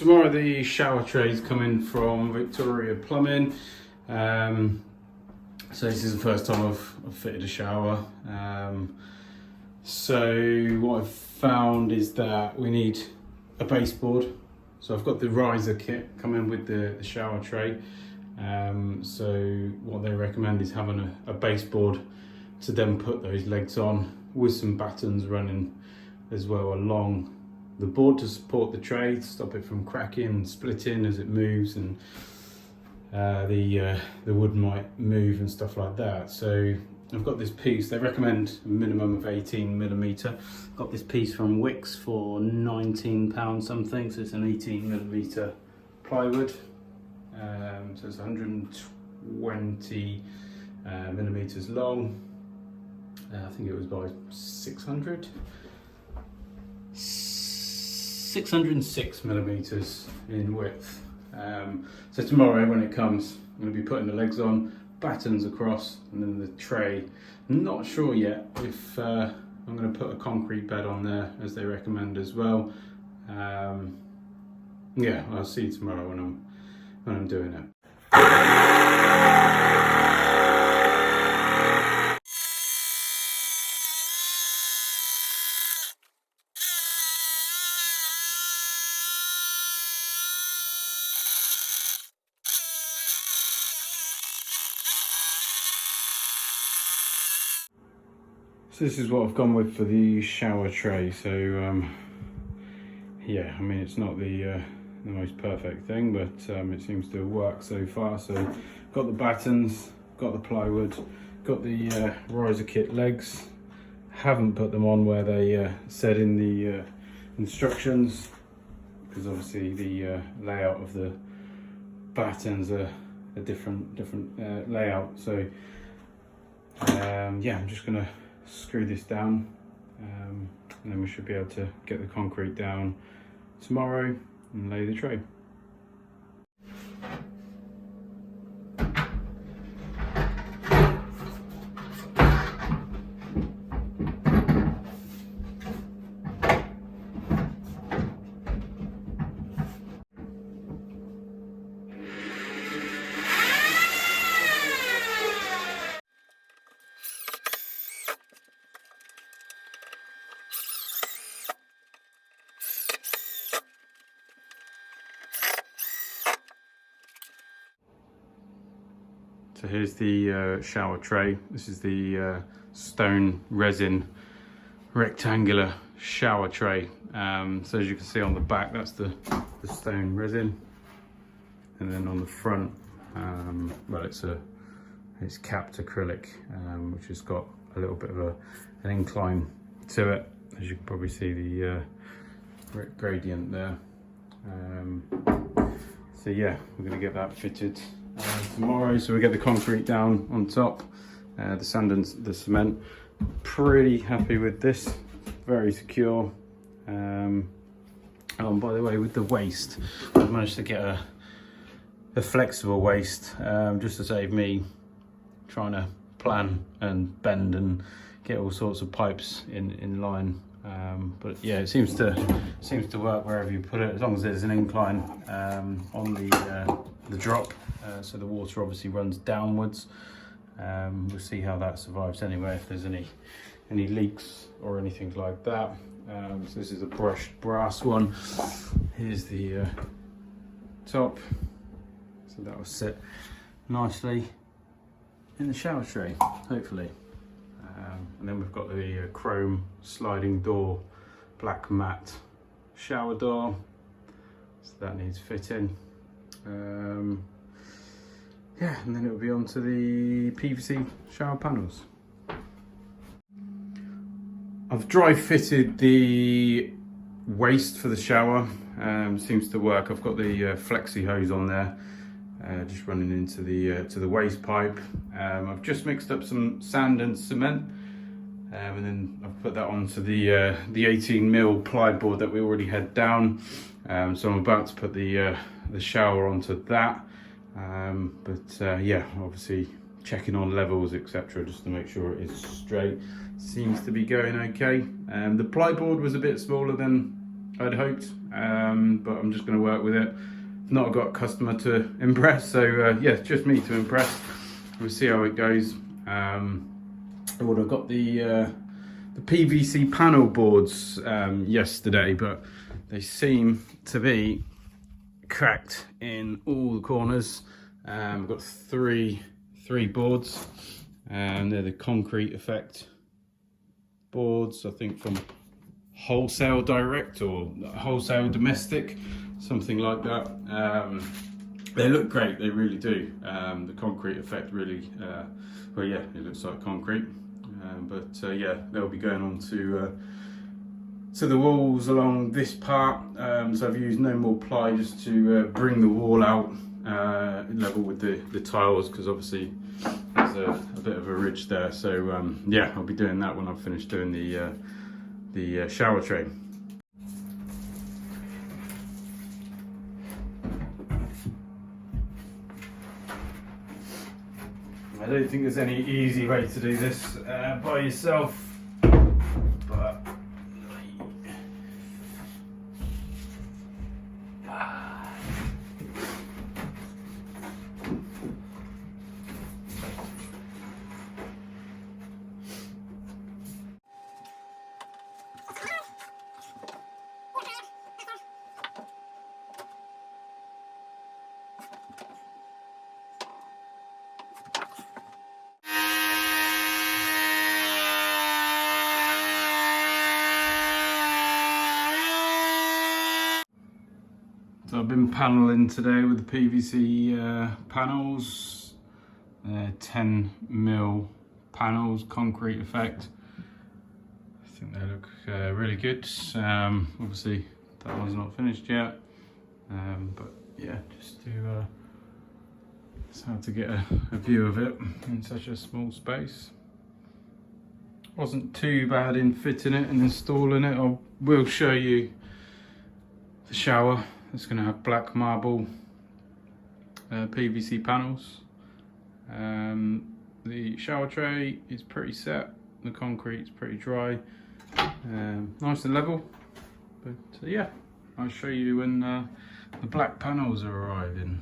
Tomorrow the shower trays coming from Victoria Plumbing. So this is the first time I've fitted a shower. So what I've found is that we need a baseboard. So I've got the riser kit coming with the shower tray. So what they recommend is having a baseboard to then put those legs on with some battens running as well along the board to support the tray, to stop it from cracking and splitting as it moves, and the wood might move and stuff like that. So I've got this piece. They recommend a minimum of 18mm. Got this piece from Wix for £19 something. So it's an 18mm plywood. So it's 120 millimeters long. I think it was by 606 millimeters in width. So tomorrow when it comes, I'm going to be putting the legs on, battens across, and then the tray. I'm not sure yet if I'm going to put a concrete bed on there as they recommend as well. Yeah, I'll see you tomorrow when I'm doing it. So this is what I've gone with for the shower tray. So yeah, I mean it's not the most perfect thing, but it seems to work so far. So got the battens, got the plywood, got the riser kit legs. Haven't put them on where they said in the instructions, because obviously the layout of the battens are a different layout. So yeah, I'm just gonna screw this down, and then we should be able to get the concrete down tomorrow and lay the tray. So here's the shower tray. This is the stone resin rectangular shower tray. So as you can see on the back, that's the stone resin, and then on the front, well, it's capped acrylic, which has got a little bit of an incline to it, as you can probably see the gradient there. So yeah, we're going to get that fitted tomorrow. So we get the concrete down on top, the sand and the cement. Pretty happy with this, very secure. Oh, and by the way, with the waist, I've managed to get a flexible waist, just to save me trying to plan and bend and get all sorts of pipes in line. But yeah, it seems to work wherever you put it, as long as there's an incline on the drop, so the water obviously runs downwards. We'll see how that survives anyway, if there's any leaks or anything like that. So this is a brushed brass one. Here's the top, so that will sit nicely in the shower tray, hopefully. And then we've got the chrome sliding door, black matte shower door, so that needs fitting. Yeah, and then it'll be onto the PVC shower panels. I've dry fitted the waist for the shower. Seems to work. I've got the flexi hose on there, just running into the to the waste pipe. I've just mixed up some sand and cement, and then I've put that onto the 18mm ply board that we already had down. So I'm about to put the shower onto that. Yeah, obviously checking on levels, etc., just to make sure it is straight. Seems to be going okay. The ply board was a bit smaller than I'd hoped, but I'm just going to work with it. Not got a customer to impress, so yeah, just me to impress. We'll see how it goes. I've got the PVC panel boards yesterday, but they seem to be cracked in all the corners. I've got three boards, and they're the concrete effect boards, I think from Wholesale Direct or Wholesale Domestic, something like that. They look great, they really do. The concrete effect really, well, yeah, it looks like concrete. But yeah, they'll be going on to the walls along this part. So I've used no more ply, just to bring the wall out level with the tiles, because obviously there's a bit of a ridge there. So yeah, I'll be doing that when I've finished doing the shower tray. I don't think there's any easy way to do this by yourself, but so I've been paneling today with the PVC panels, 10mm panels, concrete effect. I think they look really good. Obviously that one's not finished yet, but yeah, just to it's hard to get a view of it in such a small space. Wasn't too bad in fitting it and installing it. I will show you the shower. It's going to have black marble PVC panels. The shower tray is pretty set. The concrete is pretty dry. Nice and level. But yeah, I'll show you when the black panels are arriving.